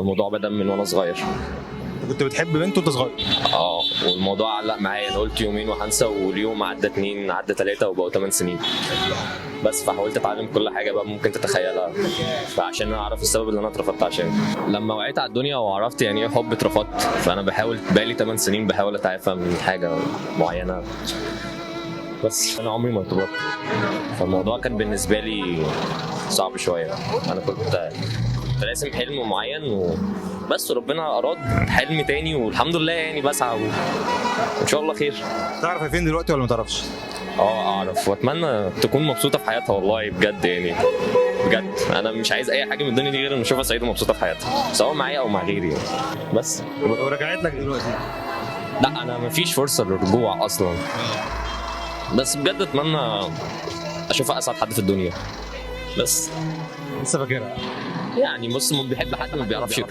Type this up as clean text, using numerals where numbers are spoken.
الموضوع بدأ من وانا صغير. كنت بتحب بنت وانت صغير؟ والموضوع علق معايا، انا قلت يومين وهنسى، واليوم عدى 2 عدى 3 وبقوا 8 سنين. بس فحاولت اتعلم كل حاجه بقى ممكن تتخيلها، فعشان اعرف السبب اللي انا اترفضت عشانه. لما وعيت على الدنيا وعرفت يعني ايه حب اترفضت، فانا بحاول بقالي 8 سنين بحاول اتعافى من حاجه معينه، بس انا عمري ما ارتبطت. فالموضوع كان بالنسبه لي صعب شويه. انا كنت راسم حلم معين بس ربنا اراد حلم تاني، والحمد لله يعني بسعى وان شاء الله خير. تعرف هي فين دلوقتي ولا ما تعرفش؟ اعرف، واتمنى تكون مبسوطه في حياتها والله بجد يعني. بجد انا مش عايز اي حاجه من الدنيا دي غير ان اشوفها سعيده ومبسوطه في حياتها، سواء معايا او مع غيري يعني. بس ورجعت لك دلوقتي؟ لا، انا مفيش فرصه للرجوع اصلا، بس بجد اتمنى اشوفها اسعد حد في الدنيا. بس لسه فاكرها؟ يعني بص، ما بيحب حد ما بيعرفش